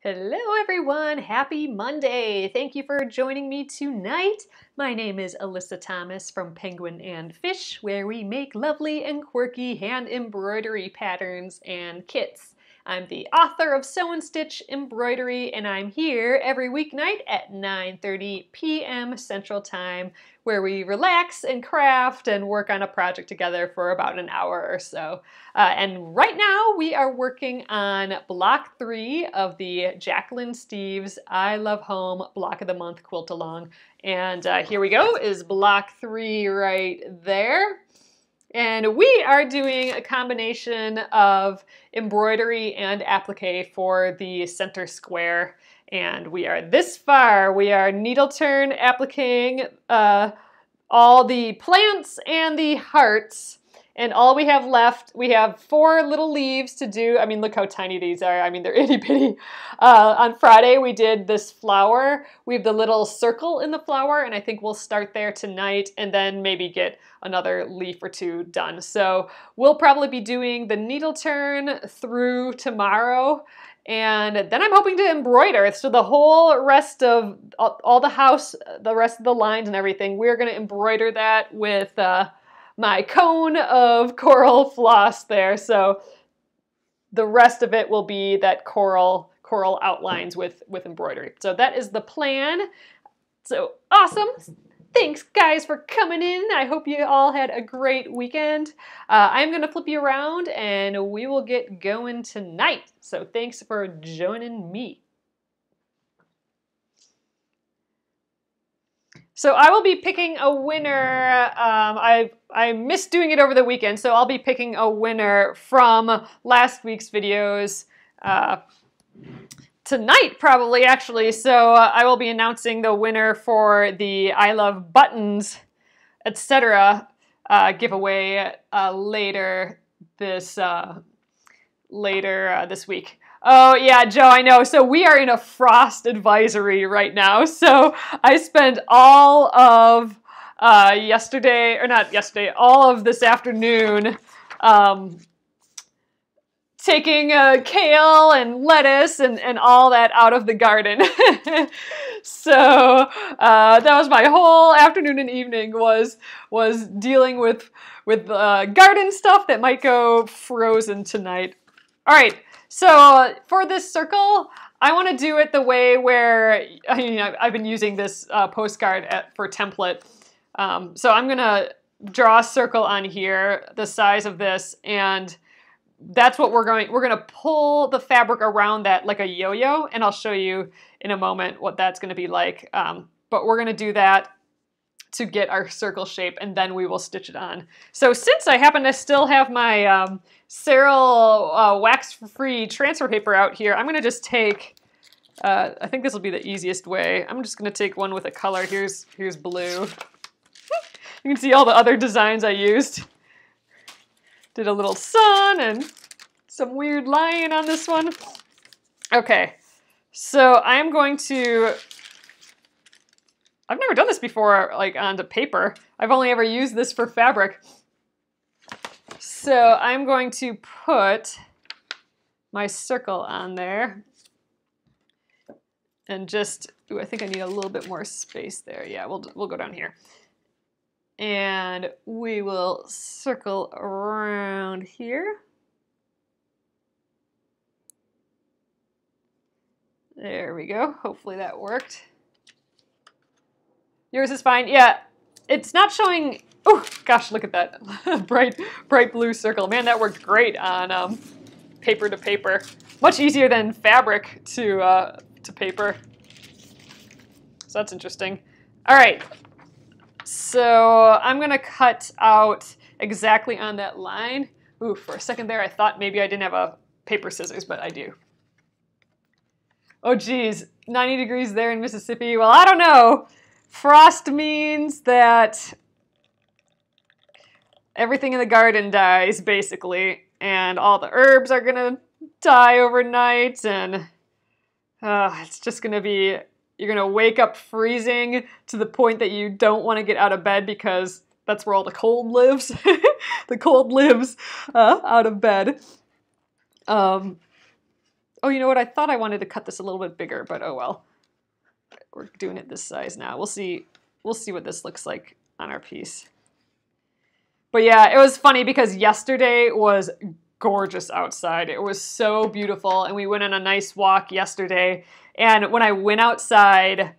Hello everyone, happy Monday. Thank you for joining me tonight. My name is Alyssa Thomas from Penguin and Fish, where we make lovely and quirky hand embroidery patterns and kits. I'm the author of Sew and Stitch Embroidery, and I'm here every weeknight at 9:30 p.m. Central Time, where we relax and craft and work on a project together for about an hour or so. And right now we are working on block 3 of the Jacquelynne Steves I Love Home Block of the Month quilt along. And here we go, is block 3 right there. And we are doing a combination of embroidery and applique for the center square. And we are this far. We are needle turn appliquing all the plants and the hearts. And all we have left, we have 4 little leaves to do. I mean, look how tiny these are. I mean, they're itty bitty. On Friday, we did this flower. We have the little circle in the flower, and I think we'll start there tonight and then maybe get another leaf or 2 done. So we'll probably be doing the needle turn through tomorrow. And then I'm hoping to embroider. So the whole rest of all the house, the rest of the lines and everything, we're going to embroider that with my cone of coral floss there. So the rest of it will be that coral outlines with embroidery. So that is the plan. So awesome. Thanks guys for coming in. I hope you all had a great weekend. I'm going to flip you around and we will get going tonight. So thanks for joining me. So I will be picking a winner. I missed doing it over the weekend, so I'll be picking a winner from last week's videos tonight, probably, actually. So I will be announcing the winner for the I Love Buttons, etc. giveaway later this week. Oh yeah, Joe, I know. So we are in a frost advisory right now. So I spent all of all of this afternoon taking kale and lettuce and all that out of the garden. So that was my whole afternoon and evening was dealing with garden stuff that might go frozen tonight. All right. So for this circle, I want to do it the way where, I've been using this postcard for template. So I'm going to draw a circle on here, the size of this, and that's what we're going to pull the fabric around that like a yo-yo, and I'll show you in a moment what that's going to be like. But we're going to do that to get our circle shape, and then we will stitch it on. So since I happen to still have my Serral wax-free transfer paper out here, I'm going to just take, I think this will be the easiest way. I'm just going to take one with a color. Here's blue. You can see all the other designs I used. Did a little sun and some weird lion on this one. Okay, so I'm going to, I've never done this before, like onto paper. I've only ever used this for fabric. So I'm going to put my circle on there and just, ooh, I think I need a little bit more space there. Yeah, we'll go down here. And we will circle around here. There we go. Hopefully that worked. Yours is fine. Yeah, it's not showing. Oh gosh, look at that bright blue circle. Man, that worked great on paper to paper. Much easier than fabric to paper. So that's interesting. All right. So I'm gonna cut out exactly on that line. Ooh, for a second there, I thought maybe I didn't have a paper scissors, but I do. Oh geez, 90 degrees there in Mississippi. Well, I don't know. Frost means that everything in the garden dies, basically, and all the herbs are gonna die overnight, and it's just gonna be, you're gonna wake up freezing to the point that you don't want to get out of bed because that's where all the cold lives. The cold lives out of bed. Oh, you know what? I thought I wanted to cut this a little bit bigger, but oh well. We're doing it this size now. We'll see what this looks like on our piece. But yeah, it was funny because yesterday was gorgeous outside. It was so beautiful, and we went on a nice walk yesterday. And when I went outside,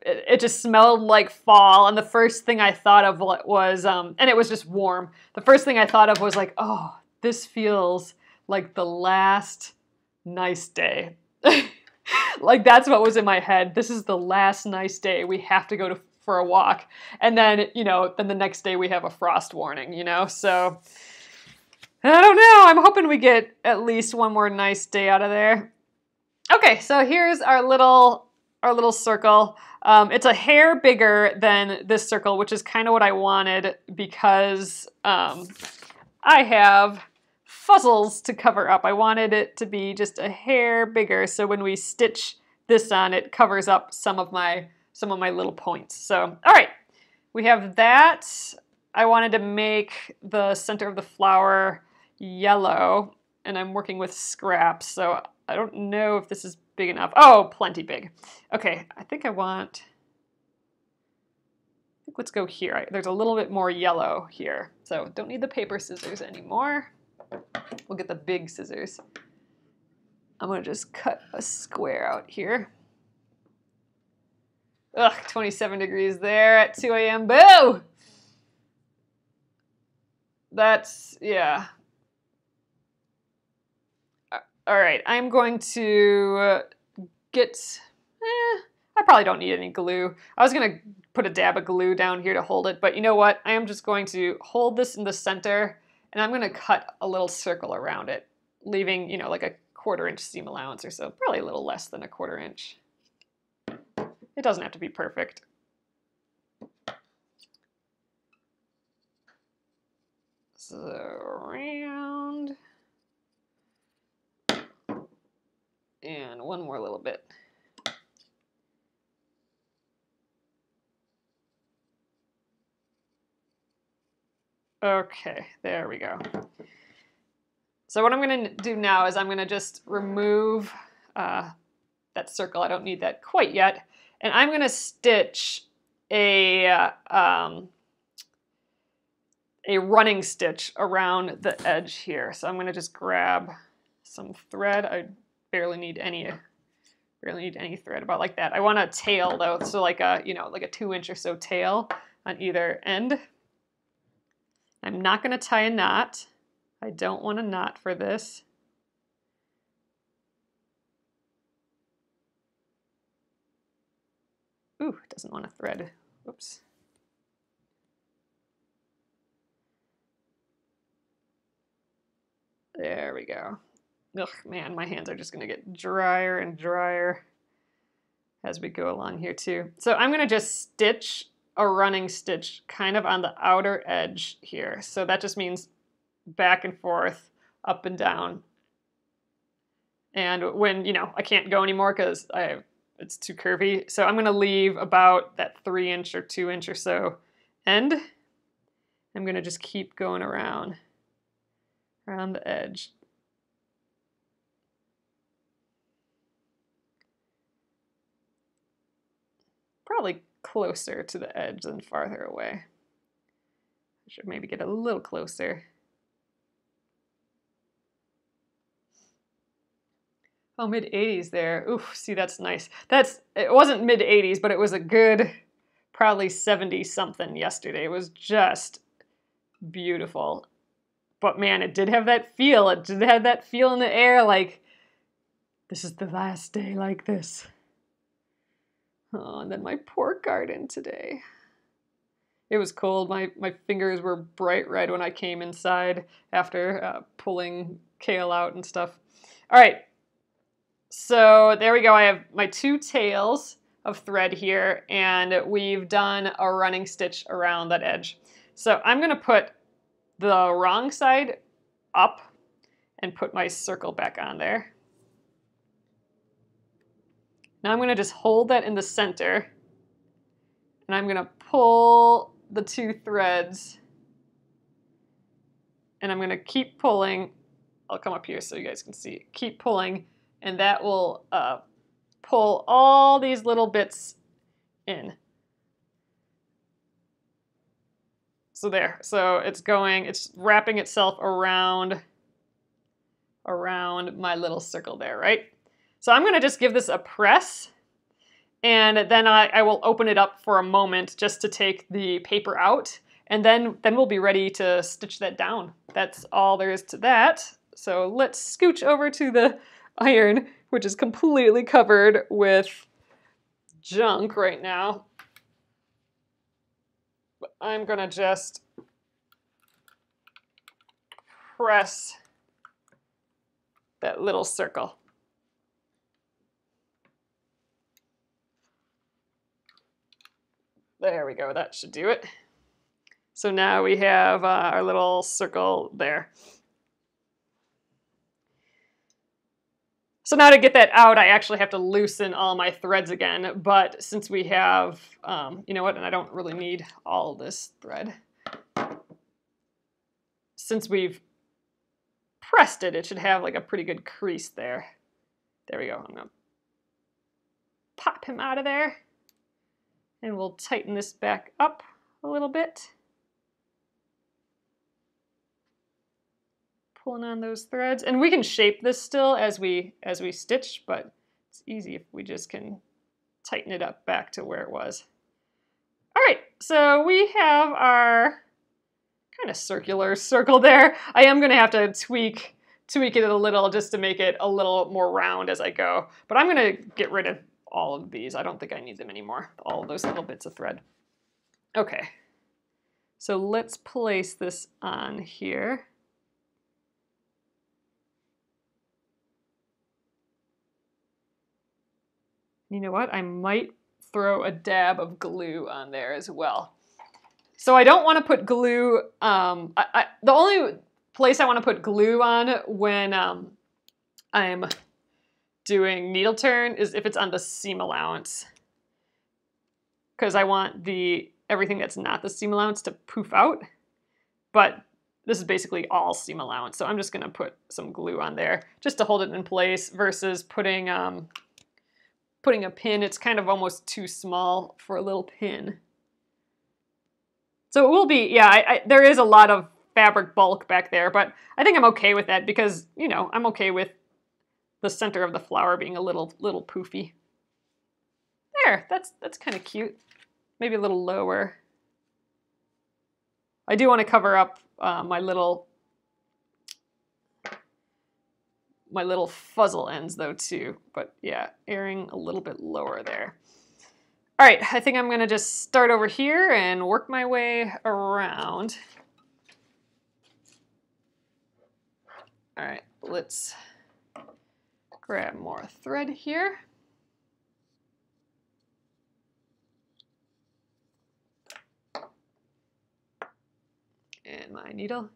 it just smelled like fall. And the first thing I thought of was, and it was just warm. The first thing I thought of was like, oh, this feels like the last nice day. Like that's what was in my head. This is the last nice day. We have to go for a walk. And then, then the next day we have a frost warning, So I don't know. I'm hoping we get at least one more nice day out of there. Okay, so here's our little circle. It's a hair bigger than this circle, which is kind of what I wanted because I have fuzzles to cover up. I wanted it to be just a hair bigger, so when we stitch this on, it covers up some of my little points. So, all right, we have that. I wanted to make the center of the flower yellow, and I'm working with scraps, so I don't know if this is big enough. Oh, plenty big. Okay, I think let's go here. There's a little bit more yellow here, so don't need the paper scissors anymore. We'll get the big scissors. I'm gonna just cut a square out here. Ugh, 27 degrees there at 2 a.m. Boo! That's, yeah. All right, I'm going to get, I probably don't need any glue. I was gonna put a dab of glue down here to hold it, but you know what? I am just going to hold this in the center, and I'm gonna cut a little circle around it, leaving, like a 1/4 inch seam allowance or so, probably a little less than a 1/4 inch. It doesn't have to be perfect. So around, and one more little bit. Okay, there we go. So what I'm going to do now is I'm going to just remove that circle. I don't need that quite yet. And I'm going to stitch a running stitch around the edge here. So I'm going to just grab some thread. I barely need any thread, about like that. I want a tail though, so like a 2 inch or so tail on either end. I'm not going to tie a knot. I don't want a knot for this. Ooh, it doesn't want a thread. Whoops. There we go. Ugh, man, my hands are just going to get drier and drier as we go along here too. So I'm going to just stitch a running stitch kind of on the outer edge here. So that just means back and forth, up and down. And when, I can't go anymore because it's too curvy. So I'm going to leave about that 3 inch or 2 inch or so end. I'm going to just keep going around the edge. Probably closer to the edge than farther away. I should maybe get a little closer. Oh, mid-80s there. Ooh, see, that's nice. It wasn't mid-80s, but it was a good, probably 70-something yesterday. It was just beautiful. But man, it did have that feel. It did have that feel in the air like, this is the last day like this. Oh, and then my poor garden today. It was cold. My fingers were bright red when I came inside after pulling kale out and stuff. All right. So there we go. I have my 2 tails of thread here, and we've done a running stitch around that edge. So I'm going to put the wrong side up and put my circle back on there. Now I'm going to just hold that in the center, and I'm going to pull the 2 threads, and I'm going to keep pulling I'll come up here so you guys can see. Keep pulling, and that will pull all these little bits in. So there, so it's wrapping itself around my little circle there, right? So I'm gonna just give this a press, and then I will open it up for a moment just to take the paper out, and then we'll be ready to stitch that down. That's all there is to that. So let's scooch over to the iron, which is completely covered with junk right now. But I'm gonna just press that little circle. There we go, that should do it. So now we have our little circle there. So now to get that out, I actually have to loosen all my threads again, but since we have, you know what, and I don't really need all this thread. Since we've pressed it, it should have like a pretty good crease there. There we go, I'm gonna pop him out of there, and we'll tighten this back up a little bit. Pulling on those threads, and we can shape this still as we stitch, but it's easy if we just can tighten it up back to where it was. All right, so we have our kind of circular circle there. I am gonna have to tweak it a little just to make it a little more round as I go, but I'm gonna get rid of all of these. I don't think I need them anymore, all of those little bits of thread. Okay, so let's place this on here. You know what? I might throw a dab of glue on there as well. So I don't want to put glue, the only place I want to put glue on when I'm doing needle turn is if it's on the seam allowance. Because I want everything that's not the seam allowance to poof out. But this is basically all seam allowance. So I'm just going to put some glue on there just to hold it in place versus putting a pin. It's kind of almost too small for a little pin. So it will be, yeah, there is a lot of fabric bulk back there, but I think I'm okay with that because, you know, I'm okay with the center of the flower being a little poofy. There, that's kind of cute. Maybe a little lower. I do want to cover up my little fuzzle ends though too, but yeah, airing a little bit lower there. All right, I think I'm gonna just start over here and work my way around. All right, let's grab more thread here. And my needle.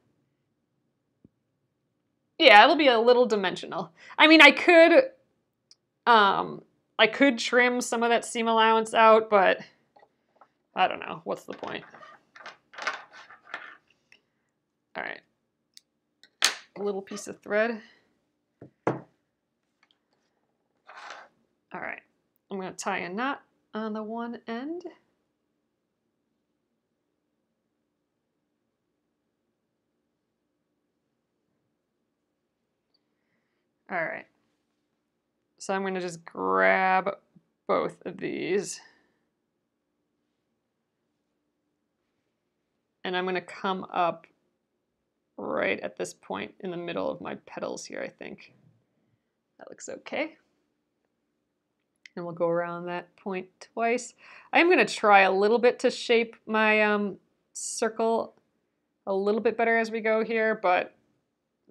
Yeah, it'll be a little dimensional. I mean, I could trim some of that seam allowance out, but I don't know. What's the point? All right. A little piece of thread. All right. I'm going to tie a knot on the one end. All right. So I'm going to just grab both of these. And I'm going to come up right at this point in the middle of my petals here, I think. That looks okay. And we'll go around that point twice. I'm going to try a little bit to shape my circle a little bit better as we go here, but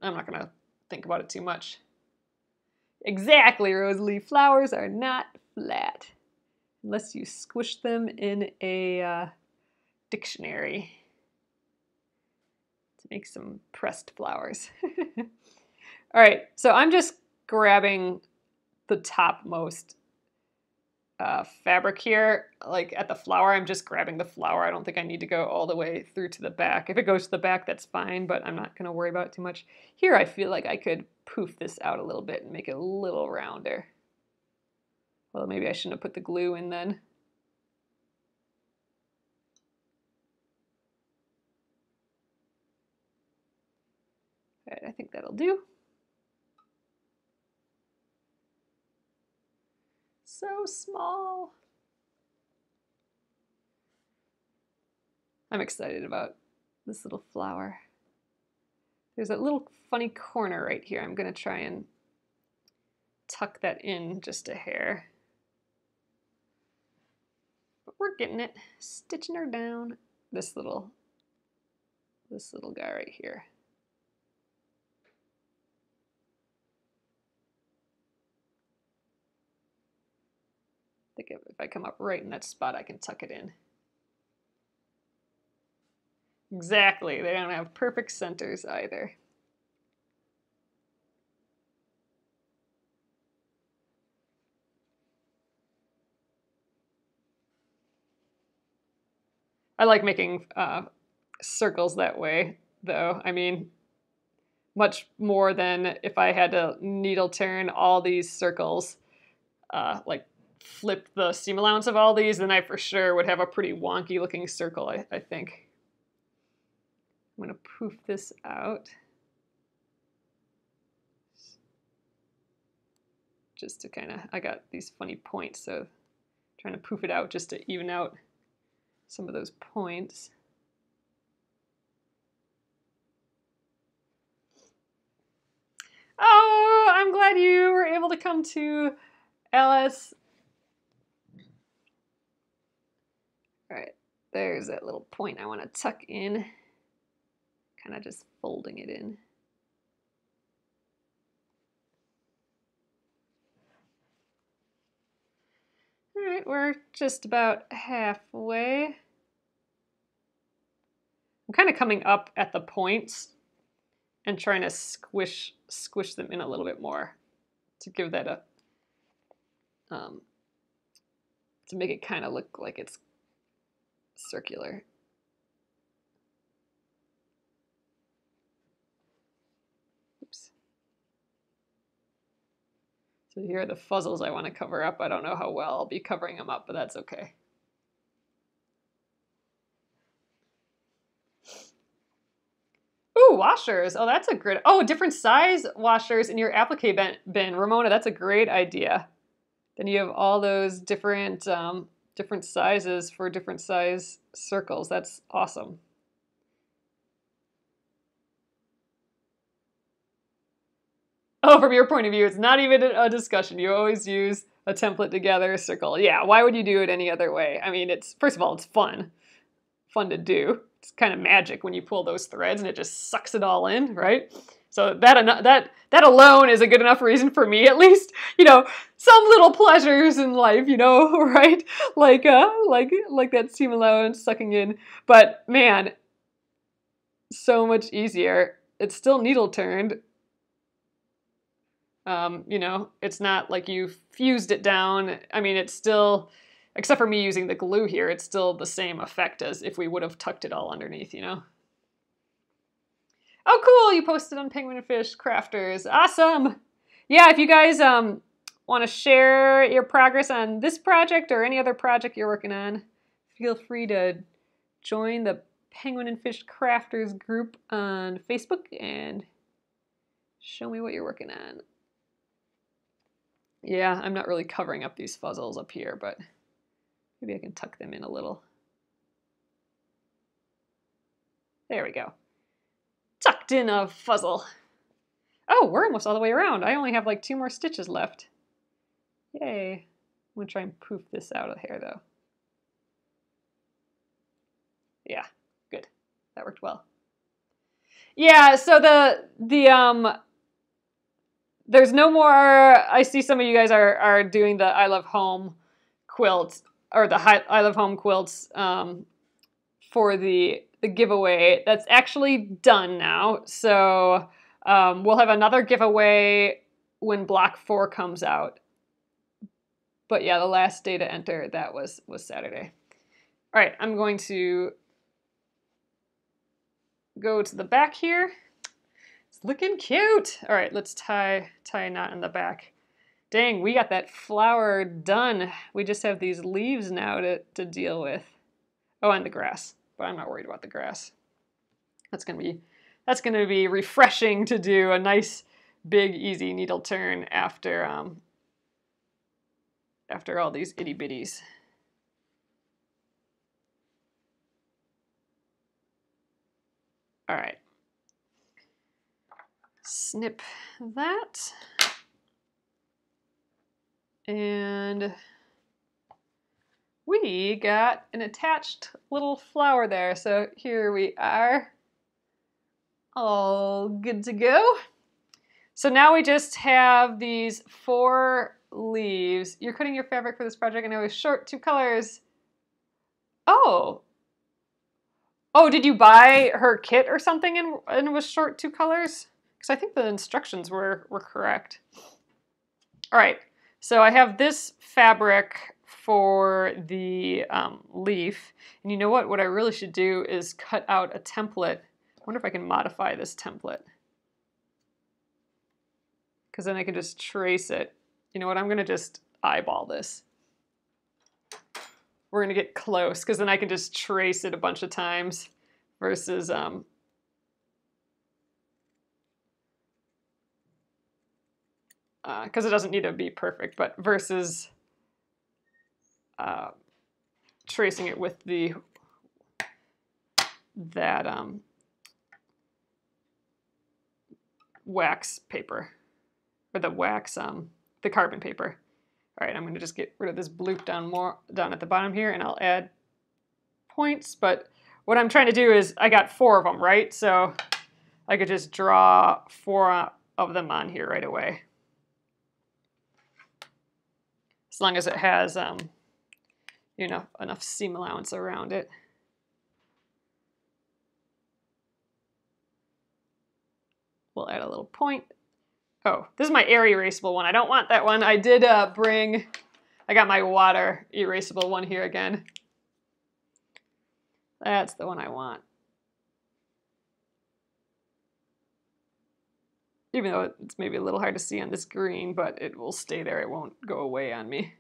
I'm not going to think about it too much. Exactly, Rosalie. Flowers are not flat unless you squish them in a dictionary to make some pressed flowers. All right, so I'm just grabbing the topmost fabric here, like at the flower. I'm just grabbing the flower. I don't think I need to go all the way through to the back. If it goes to the back, that's fine, but I'm not going to worry about it too much. Here, I feel like I could poof this out a little bit and make it a little rounder. Well, maybe I shouldn't have put the glue in then. All right, I think that'll do. So small. I'm excited about this little flower. There's a little funny corner right here. I'm going to try and tuck that in just a hair. But we're getting it. Stitching her down. This little guy right here. I think if I come up right in that spot, I can tuck it in. Exactly. They don't have perfect centers either. I like making circles that way, though. I mean, much more than if I had to needle turn all these circles, like flip the seam allowance of all these, then I for sure would have a pretty wonky looking circle, I think. I'm going to poof this out. Just to kind of, I got these funny points, so trying to poof it out just to even out some of those points. Oh, I'm glad you were able to come to Alice. All right, there's that little point I want to tuck in. Kind of just folding it in. All right, we're just about halfway. I'm kind of coming up at the points and trying to squish them in a little bit more to give that a, to make it kind of look like it's circular. Oops. So here are the fuzzles I want to cover up. I don't know how well I'll be covering them up, but that's okay. Ooh, washers. Oh, that's a good. Oh, different size washers in your applique bin. Ramona, that's a great idea. Then you have all those different different sizes for different size circles. That's awesome. Oh, from your point of view, it's not even a discussion. You always use a template to gather a circle. Yeah, why would you do it any other way? I mean, it's, first of all, it's fun to do. It's kind of magic when you pull those threads and it just sucks it all in, right? So that alone is a good enough reason for me, at least, you know, some little pleasures in life, you know, right? Like that seam allowance sucking in. But man, so much easier. It's still needle turned. You know, it's not like you fused it down. I mean, it's still, except for me using the glue here, it's still the same effect as if we would have tucked it all underneath, you know? Oh, cool, you posted on Penguin and Fish Crafters. Awesome. Yeah, if you guys want to share your progress on this project or any other project you're working on, feel free to join the Penguin and Fish Crafters group on Facebook and show me what you're working on. Yeah, I'm not really covering up these fuzzles up here, but maybe I can tuck them in a little. There we go. Tucked in a fuzzle. Oh, we're almost all the way around. I only have like 2 more stitches left. Yay. I'm going to try and poof this out of here, though. Yeah, good. That worked well. Yeah, so there's no more, I see some of you guys are doing the I Love Home quilts, or the I Love Home quilts for the giveaway. That's actually done now. So we'll have another giveaway when Block 4 comes out. But yeah, the last day to enter, that was Saturday. All right, I'm going to go to the back here. It's looking cute. All right, let's tie a knot in the back. Dang, we got that flower done. We just have these leaves now to deal with. Oh, and the grass, but I'm not worried about the grass. That's gonna be refreshing to do a nice, big, easy needle turn after all these itty bitties. All right. Snip that. And we got an attached little flower there. So here we are, all good to go. So now we just have these 4 leaves. You're cutting your fabric for this project and it was short 2 colors. Oh, did you buy her kit or something and it was short 2 colors? Because I think the instructions were correct. All right, so I have this fabric for the leaf. And you know what? What I really should do is cut out a template. I wonder if I can modify this template. Because then I can just trace it. You know what? I'm going to just eyeball this. We're going to get close because then I can just trace it a bunch of times versus because it doesn't need to be perfect, but versus tracing it with that wax paper, or the wax, the carbon paper. All right, I'm going to just get rid of this bloop down at the bottom here, and I'll add points. But what I'm trying to do is, I got 4 of them, right? So I could just draw 4 of them on here right away, as long as it has, you know, enough seam allowance around it. We'll add a little point. Oh, this is my air erasable one. I don't want that one. I did I got my water erasable one here again. That's the one I want. Even though it's maybe a little hard to see on this green, but it will stay there. It won't go away on me.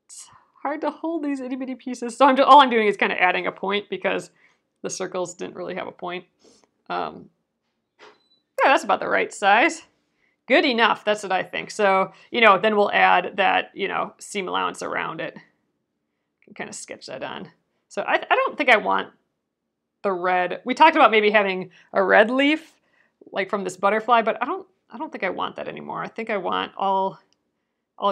It's hard to hold these itty bitty pieces. So all I'm doing is kind of adding a point because the circles didn't really have a point. Yeah, that's about the right size. Good enough, that's what I think. So, you know, then we'll add that, you know, seam allowance around it. Can kind of sketch that on. So I don't think I want the red. We talked about maybe having a red leaf, like from this butterfly, but I don't think I want that anymore. I think I want all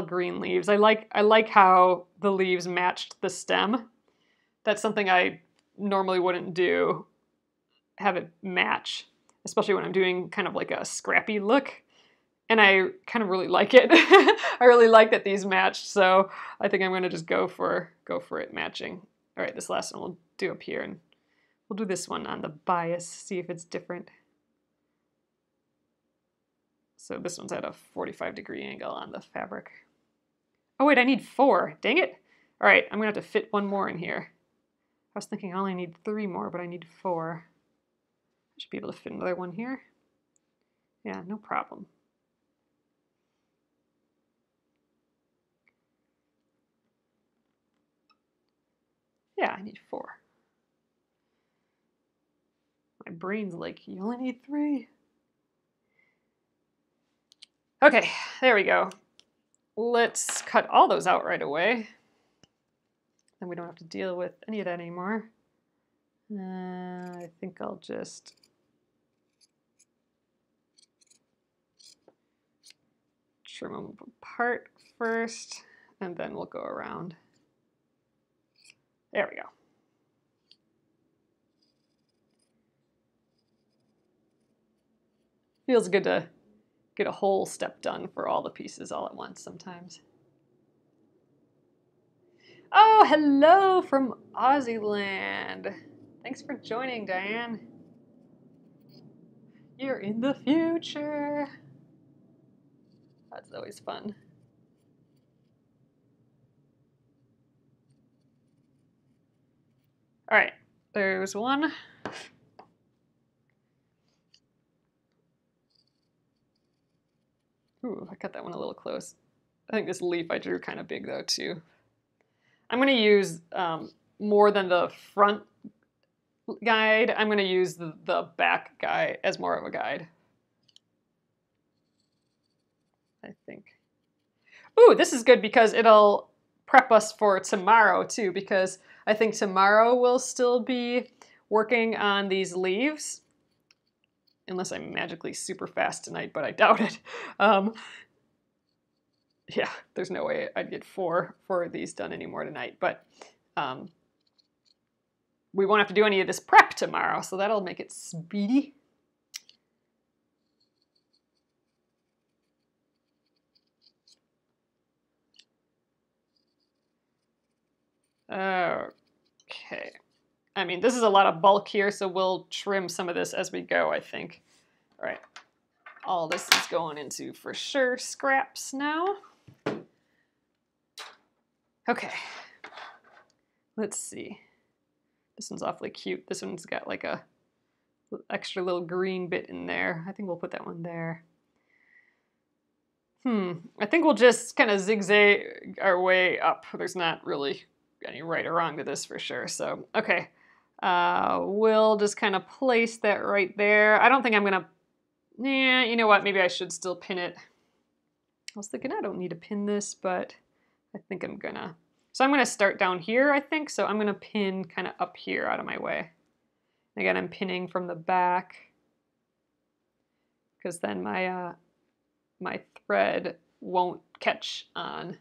green leaves. I like how the leaves matched the stem. That's something I normally wouldn't do, have it match, especially when I'm doing kind of like a scrappy look. And I kind of really like it. I really like that these matched, so I think I'm going to just go for it matching. All right, this last one we'll do up here, and we'll do this one on the bias, see if it's different. So this one's at a 45-degree angle on the fabric. Oh wait, I need 4. Dang it. All right, I'm going to have to fit 1 more in here. I was thinking I only need 3 more, but I need 4. I should be able to fit another one here. Yeah, no problem. Yeah, I need 4. My brain's like, you only need 3. Okay, there we go. Let's cut all those out right away. Then we don't have to deal with any of that anymore. I think I'll just trim them apart first, and then we'll go around. There we go. Feels good to get a whole step done for all the pieces all at once sometimes. Oh, hello from Aussie land. Thanks for joining, Diane. You're in the future. That's always fun. All right, there's one. Ooh, I cut that one a little close. I think this leaf I drew kind of big though too. I'm going to use more than the front guide. I'm going to use the back guide as more of a guide, I think. Ooh, this is good because it'll prep us for tomorrow too, because I think tomorrow we'll still be working on these leaves, unless I'm magically super fast tonight, but I doubt it. Yeah, there's no way I'd get four of these done anymore tonight, but we won't have to do any of this prep tomorrow, so that'll make it speedy. Okay. I mean, this is a lot of bulk here, so we'll trim some of this as we go, I think. All right. All this is going into, for sure, scraps now. Okay. Let's see. This one's awfully cute. This one's got like a extra little green bit in there. I think we'll put that one there. I think we'll just kind of zigzag our way up. There's not really any right or wrong to this for sure. So, okay. We'll just kind of place that right there. I don't think I'm gonna, yeah, you know what? Maybe I should still pin it. I was thinking I don't need to pin this, but I think I'm gonna. So I'm gonna start down here, I think. So I'm gonna pin kind of up here out of my way. Again, I'm pinning from the back because then my my thread won't catch on,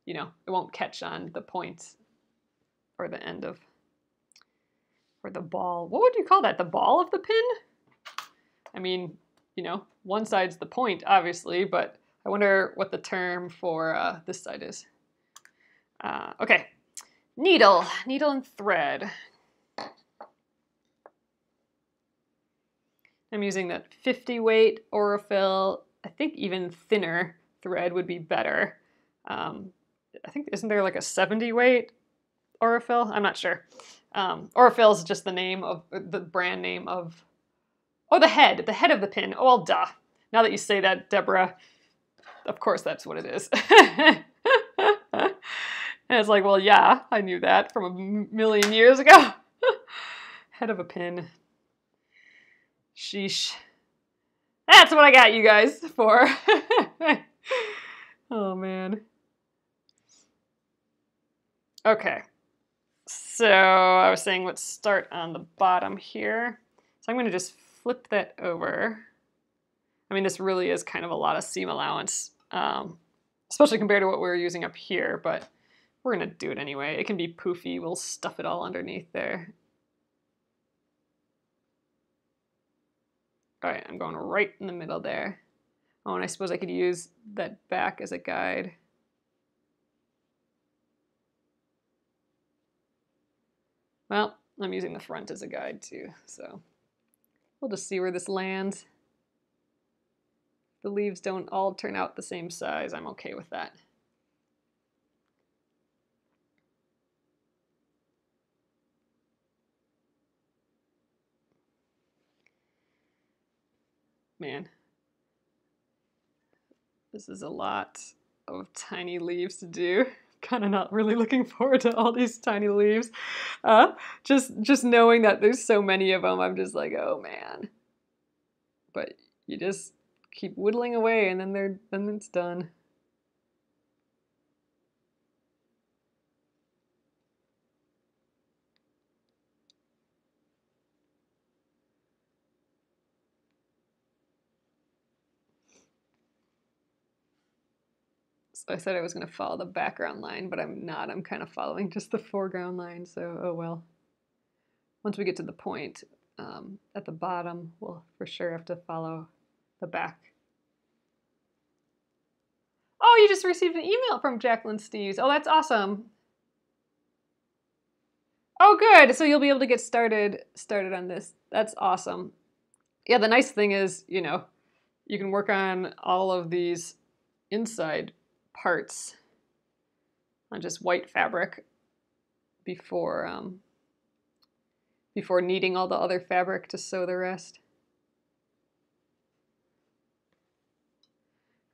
you know, it won't catch on the point or the end of, or the ball. What would you call that? The ball of the pin? I mean, you know, one side's the point, obviously, but I wonder what the term for this side is. Okay, needle and thread. I'm using that 50 weight Aurifil. I think even thinner thread would be better. I think, isn't there like a 70 weight Aurifil? I'm not sure. Aurifil is just the name of, the brand name of, oh, the head of the pin. Oh, well, duh. Now that you say that, Deborah, of course that's what it is. And it's like, well, yeah, I knew that from a million years ago. Head of a pin. Sheesh. That's what I got you guys for. Oh, man. Okay. So I was saying let's start on the bottom here. So I'm going to just flip that over. I mean, this really is kind of a lot of seam allowance, especially compared to what we were using up here, but we're going to do it anyway. It can be poofy. We'll stuff it all underneath there. All right, I'm going right in the middle there. Oh, and I suppose I could use that back as a guide. Well, I'm using the front as a guide too, so we'll just see where this lands. The leaves don't all turn out the same size. I'm okay with that. Man, this is a lot of tiny leaves to do. Kind of not really looking forward to all these tiny leaves. Just knowing that there's so many of them, I'm just like, oh man. But you just keep whittling away, and then it's done. So I said I was going to follow the background line, but I'm not. I'm kind of following just the foreground line, so oh well. Once we get to the point at the bottom, we'll for sure have to follow the back. Oh, you just received an email from Jacquelynne Steves. Oh, that's awesome. Oh, good. So you'll be able to get started on this. That's awesome. Yeah, the nice thing is, you know, you can work on all of these inside parts on just white fabric before before kneading all the other fabric to sew the rest.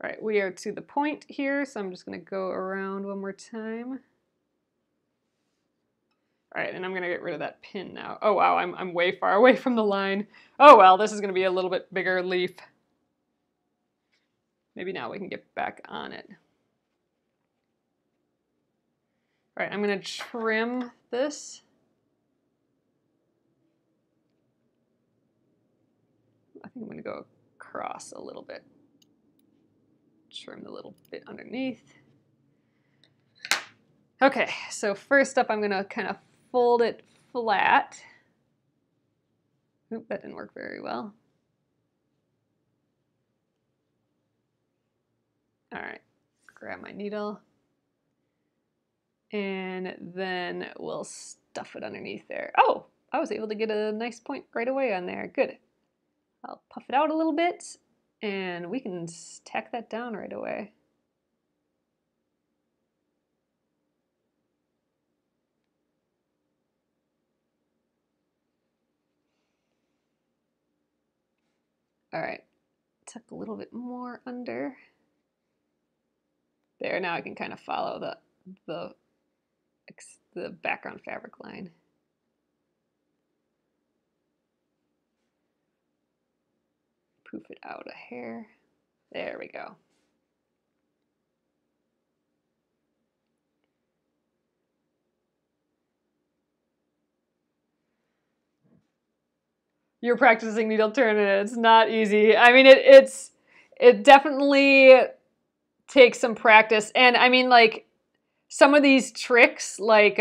All right, we are to the point here, so I'm just going to go around one more time. All right, and I'm going to get rid of that pin now. Oh wow, I'm way far away from the line. Oh well, this is going to be a little bit bigger leaf. Maybe now we can get back on it. All right, I'm going to trim this. I think I'm going to go across a little bit. Trim the little bit underneath. Okay, so first up I'm going to kind of fold it flat. Oop, that didn't work very well. All right, grab my needle. And then we'll stuff it underneath there. Oh, I was able to get a nice point right away on there. Good. I'll puff it out a little bit and we can tack that down right away. All right, tuck a little bit more under. There, now I can kind of follow the background fabric line. Poof it out a hair. There we go. You're practicing needle turn and it's not easy. I mean, it definitely takes some practice. And I mean, like, some of these tricks, like,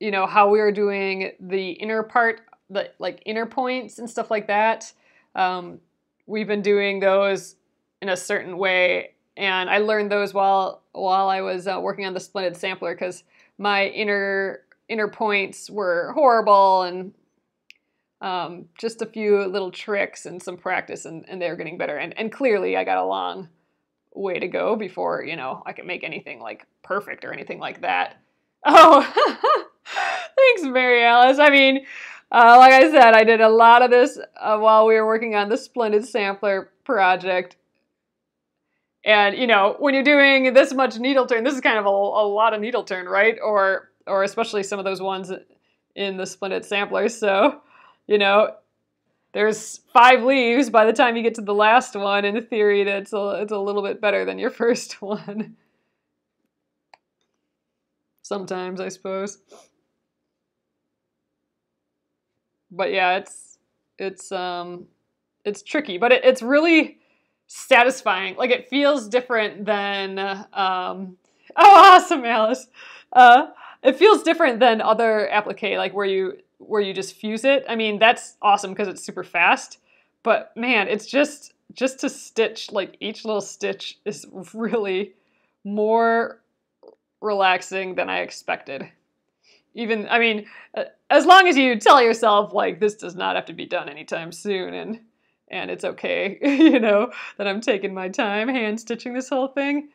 you know, how we were doing the inner part, the like inner points and stuff like that. We've been doing those in a certain way. And I learned those while I was working on the Splendid Sampler, because my inner points were horrible, and just a few little tricks and some practice, and they're getting better. And clearly I got a long way to go before, you know, I can make anything like perfect or anything like that. Oh, thanks, Mary Alice. I mean, like I said, I did a lot of this while we were working on the Splendid Sampler project. And, you know, when you're doing this much needle turn, this is kind of a lot of needle turn, right? Or especially some of those ones in the Splendid Sampler. So, you know, there's 5 leaves by the time you get to the last one. In theory, it's a little bit better than your first one. Sometimes, I suppose. But yeah, it's tricky, but it's really satisfying. Like, it feels different than oh, awesome, Alice. It feels different than other applique, like where you just fuse it. I mean, that's awesome because it's super fast, but man, it's just to stitch, like, each little stitch is really more relaxing than I expected. Even, I mean, as long as you tell yourself, like, this does not have to be done anytime soon, and it's okay, you know, that I'm taking my time hand stitching this whole thing,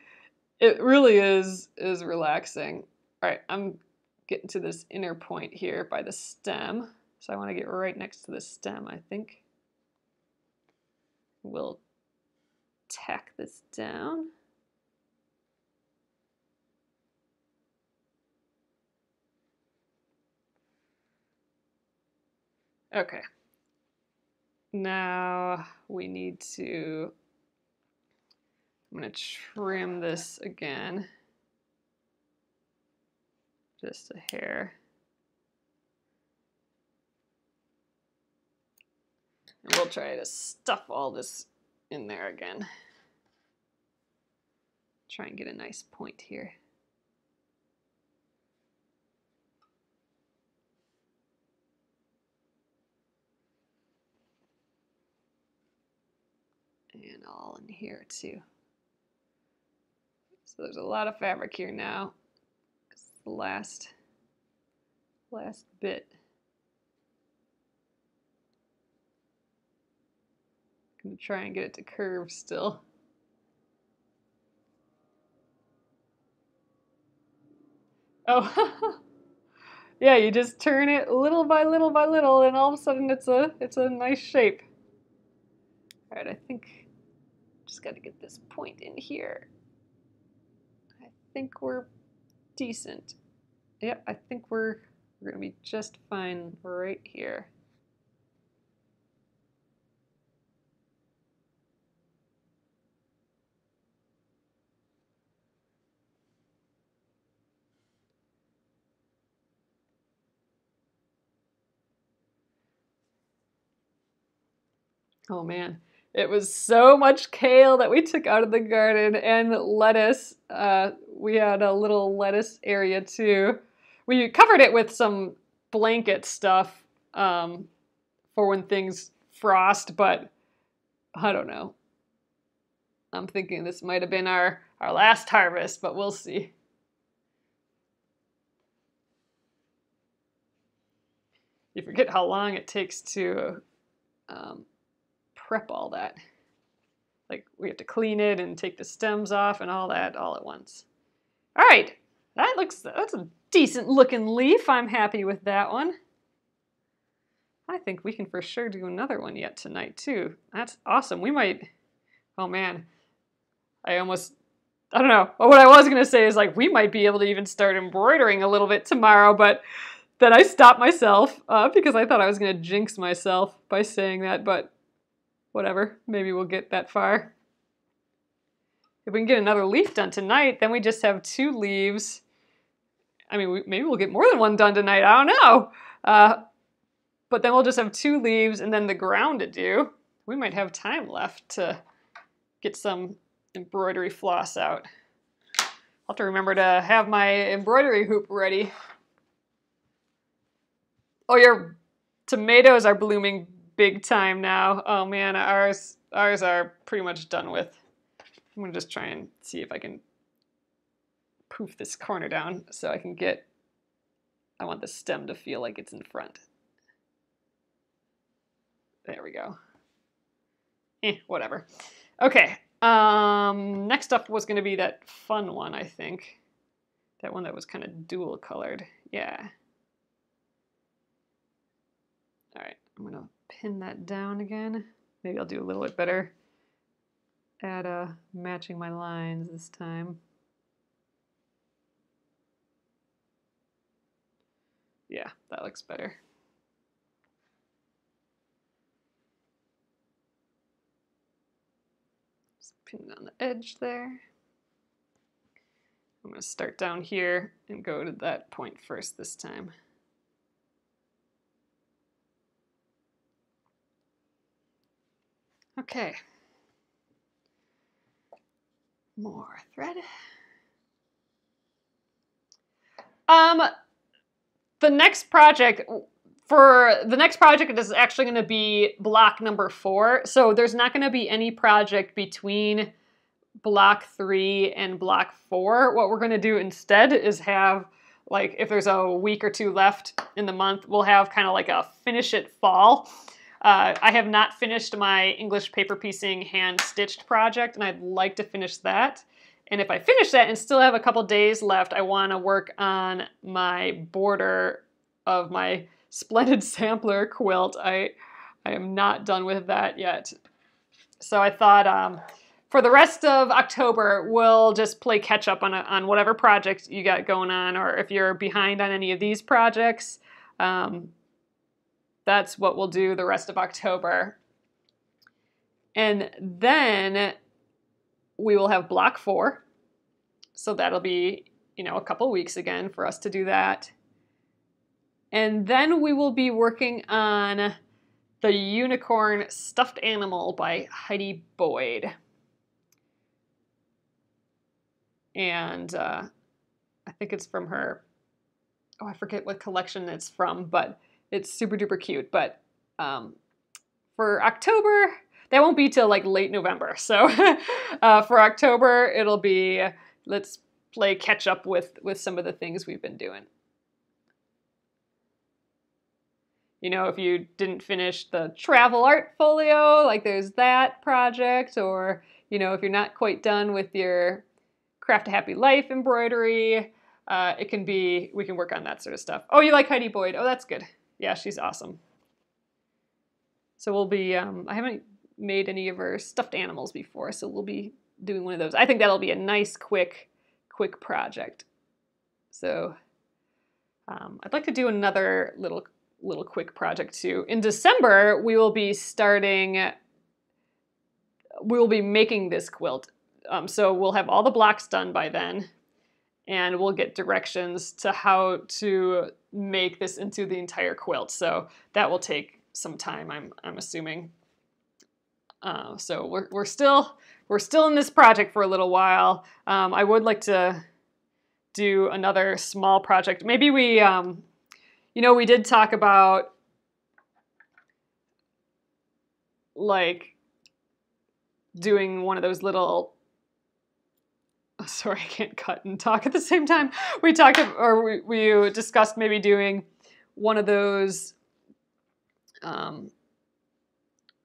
it really is relaxing. All right, I'm getting to this inner point here by the stem, so I want to get right next to the stem, I think. We'll tack this down. Okay. Now we need to, I'm going to trim this again. Just a hair. And we'll try to stuff all this in there again. Try and get a nice point here. And all in here too. So there's a lot of fabric here now. It's the last bit. I'm gonna try and get it to curve still. Oh, Yeah, you just turn it little by little by little, and all of a sudden it's a nice shape. All right, I think just got to get this point in here. I think we're decent. Yep, I think we're gonna be just fine right here. Oh man, it was so much kale that we took out of the garden, and lettuce. We had a little lettuce area too. We covered it with some blanket stuff for when things frost, but I don't know. I'm thinking this might have been our last harvest, but we'll see. You forget how long it takes to prep all that. Like, we have to clean it and take the stems off and all that all at once. All right, that's a decent looking leaf. I'm happy with that one. I think we can for sure do another one yet tonight too. That's awesome. We might, oh man, I don't know. What I was gonna say is like, we might be able to even start embroidering a little bit tomorrow, but then I stopped myself because I thought I was gonna jinx myself by saying that, but whatever, maybe we'll get that far. If we can get another leaf done tonight, then we just have 2 leaves. I mean, maybe we'll get more than one done tonight, I don't know. But then we'll just have 2 leaves and then the ground to do. We might have time left to get some embroidery floss out. I'll have to remember to have my embroidery hoop ready. Oh, your tomatoes are blooming big time now. Oh man, ours are pretty much done with. I'm gonna just try and see if I can poof this corner down so I can get, I want the stem to feel like it's in front. There we go. Whatever. Okay, next up was gonna be that fun one, I think. That one that was kind of dual colored, yeah. All right, I'm gonna pin that down again. Maybe I'll do a little bit better at matching my lines this time. Yeah, that looks better. Just pin it on the edge there. I'm gonna start down here and go to that point first this time. Okay. More thread. The next project, is actually going to be block number 4. So there's not going to be any project between block 3 and block 4. What we're going to do instead is have, like, if there's a week or 2 left in the month, we'll have kind of like a finish it fall. I have not finished my English paper piecing hand stitched project, and I'd like to finish that. And if I finish that and still have a couple days left, I want to work on my border of my Splendid Sampler quilt. I am not done with that yet. So I thought for the rest of October, we'll just play catch up on whatever projects you got going on, or if you're behind on any of these projects, that's what we'll do the rest of October. And then we will have block 4. So that'll be, a couple weeks again for us to do that. And then we will be working on the Unicorn Stuffed Animal by Heidi Boyd. And I think it's from her, I forget what collection it's from, but it's super duper cute. But for October, that won't be till like late November. So for October, it'll be, let's play catch up with some of the things we've been doing. If you didn't finish the travel art folio, like there's that project, or, if you're not quite done with your Craft a Happy Life embroidery, it can be, we can work on that sort of stuff. Oh, you like Heidi Boyd? Oh, that's good. Yeah, she's awesome. So we'll be, I haven't made any of her stuffed animals before, so we'll be doing one of those. I think that'll be a nice, quick project. So I'd like to do another little quick project too. In December, we will be making this quilt. So we'll have all the blocks done by then, and we'll get directions to how to make this into the entire quilt. So that will take some time, I'm assuming. So we're still in this project for a little while. I would like to do another small project. Maybe we, you know, we did talk about like doing one of those little, sorry, I can't cut and talk at the same time. We talked, or we discussed maybe doing one of those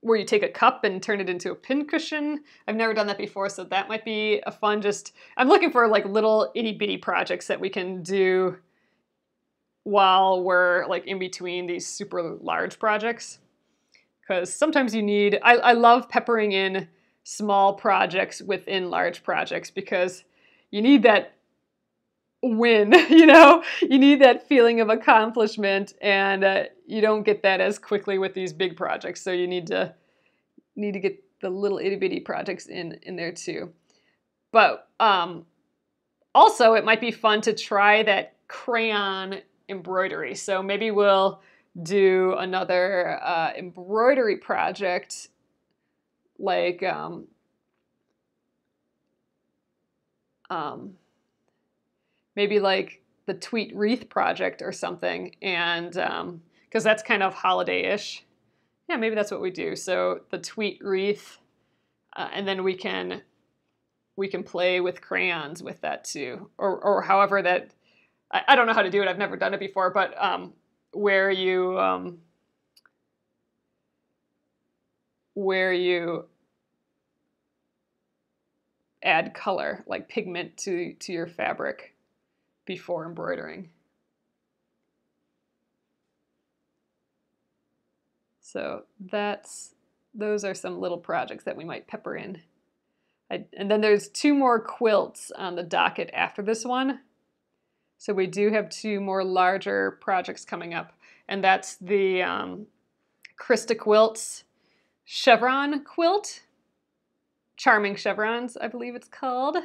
where you take a cup and turn it into a pincushion. I've never done that before, so that might be a fun, I'm looking for like little itty bitty projects that we can do while we're like in between these super large projects. Because sometimes you need, I love peppering in small projects within large projects because you need that win, you know? You need that feeling of accomplishment, and you don't get that as quickly with these big projects. So you need to get the little itty bitty projects in there too. But also it might be fun to try that crayon embroidery. So maybe we'll do another embroidery project, like maybe like the tweet wreath project or something, and because that's kind of holiday-ish. Yeah, maybe that's what we do. So the tweet wreath, and then we can play with crayons with that too, or however that. I don't know how to do it. I've never done it before, but where you add color, like pigment to your fabric before embroidering. So those are some little projects that we might pepper in. And then there's 2 more quilts on the docket after this one. So we do have 2 more larger projects coming up, and that's the Krista Quilt's chevron quilt, Charming Chevrons, I believe it's called.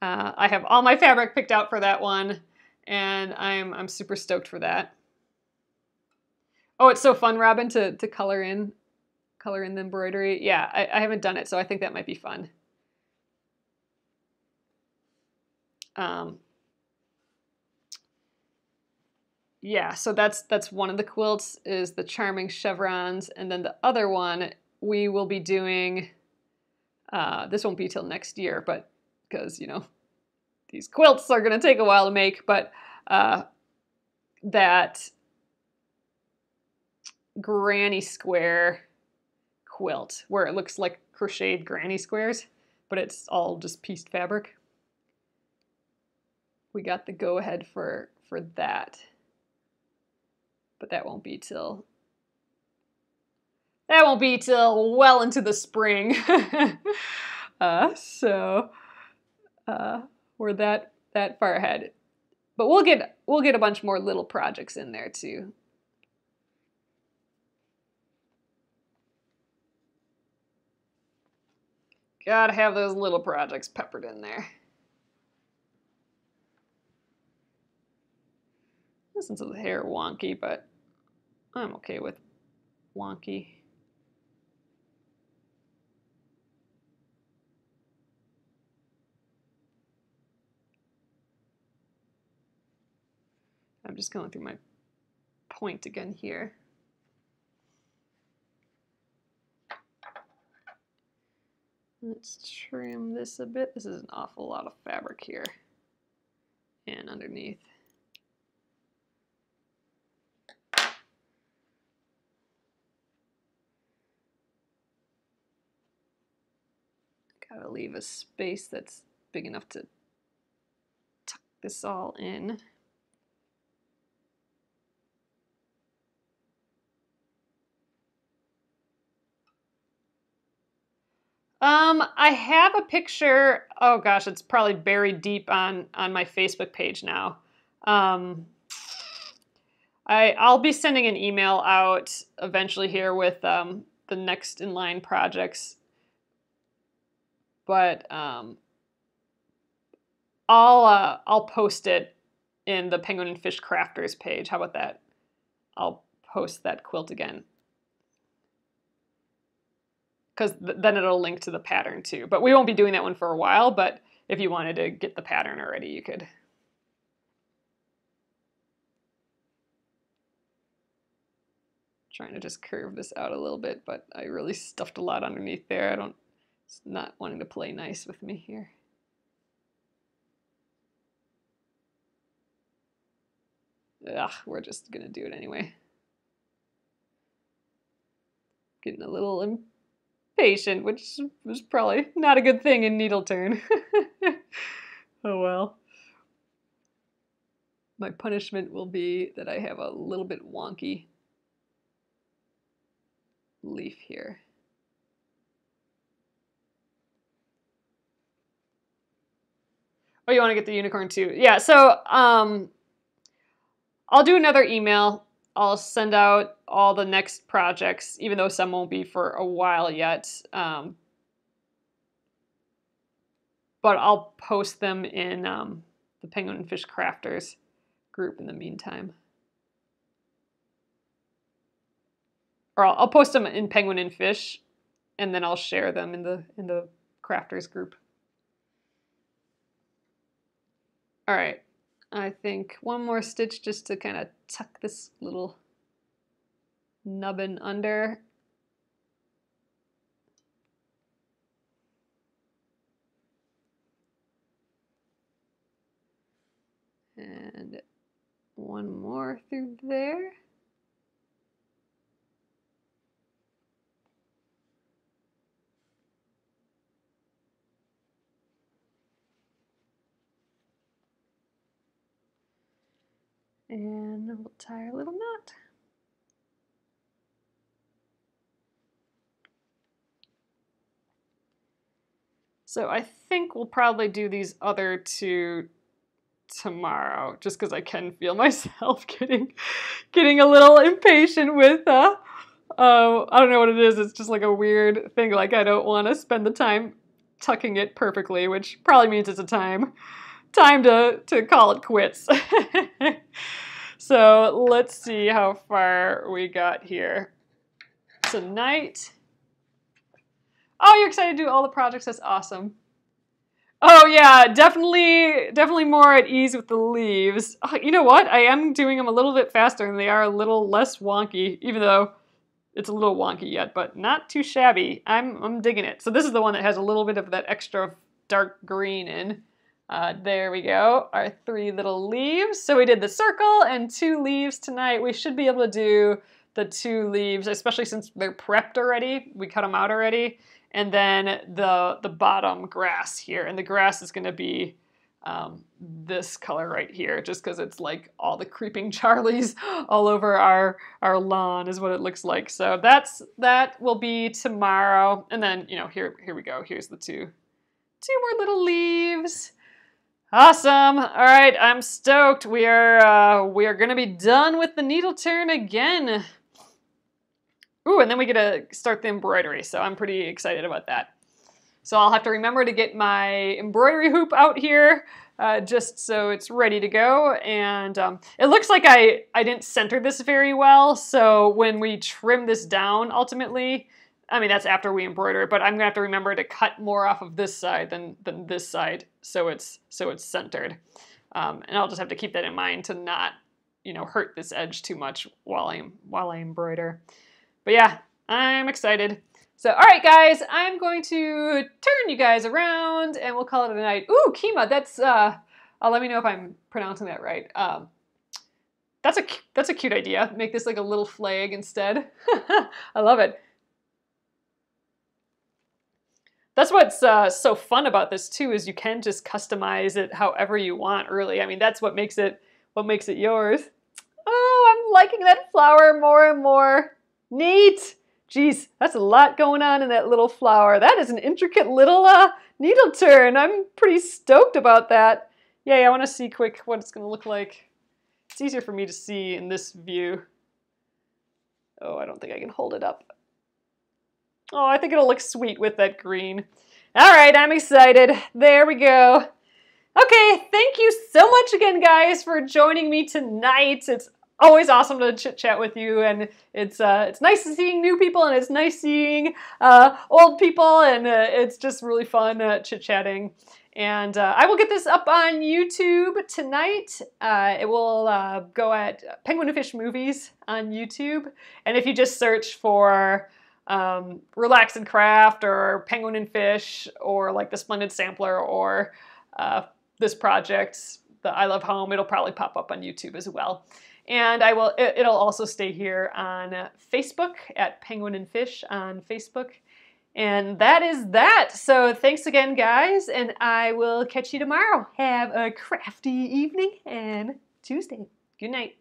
I have all my fabric picked out for that one, and I'm super stoked for that. Oh, it's so fun, Robin, to color in the embroidery. Yeah, I haven't done it, so I think that might be fun. Yeah, so that's one of the quilts, is the Charming Chevrons, and then the other one we will be doing, this won't be till next year, but because, you know, these quilts are going to take a while to make, but that granny square quilt where it looks like crocheted granny squares, but it's all just pieced fabric. We got the go-ahead for that. But that won't be till well into the spring. So we're that far ahead. But we'll get a bunch more little projects in there too. Gotta have those little projects peppered in there. This is the hair wonky, but I'm okay with wonky. I'm just going through my point again here. Let's trim this a bit. This is an awful lot of fabric here and underneath. Gotta leave a space that's big enough to tuck this all in. I have a picture. Oh gosh, it's probably buried deep on my Facebook page now. I'll be sending an email out eventually here with the next in line projects, but I'll post it in the Penguin and Fish Crafters page. How about that? I'll post that quilt again, because then it'll link to the pattern too. But we won't be doing that one for a while, but if you wanted to get the pattern already, you could. Trying to just curve this out a little bit, but I really stuffed a lot underneath there. It's not wanting to play nice with me here. Ugh, we're just gonna do it anyway. Getting a little impatient, which was probably not a good thing in needle turn. Oh well. My punishment will be that I have a little bit wonky leaf here. Oh, you want to get the unicorn too? Yeah, so I'll do another email. I'll send out all the next projects, even though some won't be for a while yet. But I'll post them in the Penguin and Fish Crafters group in the meantime. Or I'll post them in Penguin and Fish, and then I'll share them in the Crafters group. All right, I think one more stitch just to kind of tuck this little nubbin under. And one more through there. And we'll tie our little knot. So I think we'll probably do these other two tomorrow, just because I can feel myself getting a little impatient with I don't know what it is. It's just like a weird thing. Like I don't want to spend the time tucking it perfectly, which probably means it's a time to call it quits. So let's see how far we got here tonight. Oh, you're excited to do all the projects? That's awesome. Oh yeah, definitely more at ease with the leaves. Oh, you know what? I am doing them a little bit faster and they are a little less wonky, even though it's a little wonky yet, but not too shabby. I'm digging it. So this is the one that has a little bit of that extra dark green in. There we go, our 3 little leaves. So we did the circle and 2 leaves tonight. We should be able to do the 2 leaves, especially since they're prepped already. We cut them out already. And then the bottom grass here. And the grass is gonna be this color right here, just because it's like all the creeping Charlies all over our lawn is what it looks like. So that will be tomorrow. And then, you know, here we go. Here's the two more little leaves. Awesome. All right, I'm stoked. We are gonna be done with the needle turn again. Ooh, and then we get to start the embroidery, so I'm pretty excited about that. So I'll have to remember to get my embroidery hoop out here just so it's ready to go. And it looks like I didn't center this very well, so when we trim this down ultimately, I mean, that's after we embroider it, but I'm gonna have to remember to cut more off of this side than this side, so it's centered. And I'll just have to keep that in mind to not, you know, hurt this edge too much while I embroider. But yeah, I'm excited. So, all right, guys, I'm going to turn you guys around, and we'll call it a night. Ooh, Kima, that's let me know if I'm pronouncing that right. That's a cute idea. Make this like a little flag instead. I love it. That's what's so fun about this too, is you can just customize it however you want, really. I mean, that's what makes it yours. Oh, I'm liking that flower more and more. Neat. Geez, that's a lot going on in that little flower. That is an intricate little needle turn. I'm pretty stoked about that. Yay, I want to see quick what it's going to look like. It's easier for me to see in this view. Oh, I don't think I can hold it up. Oh, I think it'll look sweet with that green. All right, I'm excited. There we go. Okay, thank you so much again, guys, for joining me tonight. It's always awesome to chit-chat with you, and it's nice seeing new people, and it's nice seeing old people, and it's just really fun chit-chatting. And I will get this up on YouTube tonight. It will go at Penguin and Fish Movies on YouTube. And if you just search for Relax and Craft or Penguin and Fish or like the Splendid Sampler or this project, the I Love Home, it'll probably pop up on YouTube as well. And it'll also stay here on Facebook at Penguin and Fish on Facebook. And that is that. So thanks again, guys, and I will catch you tomorrow. Have a crafty evening and Tuesday. Good night.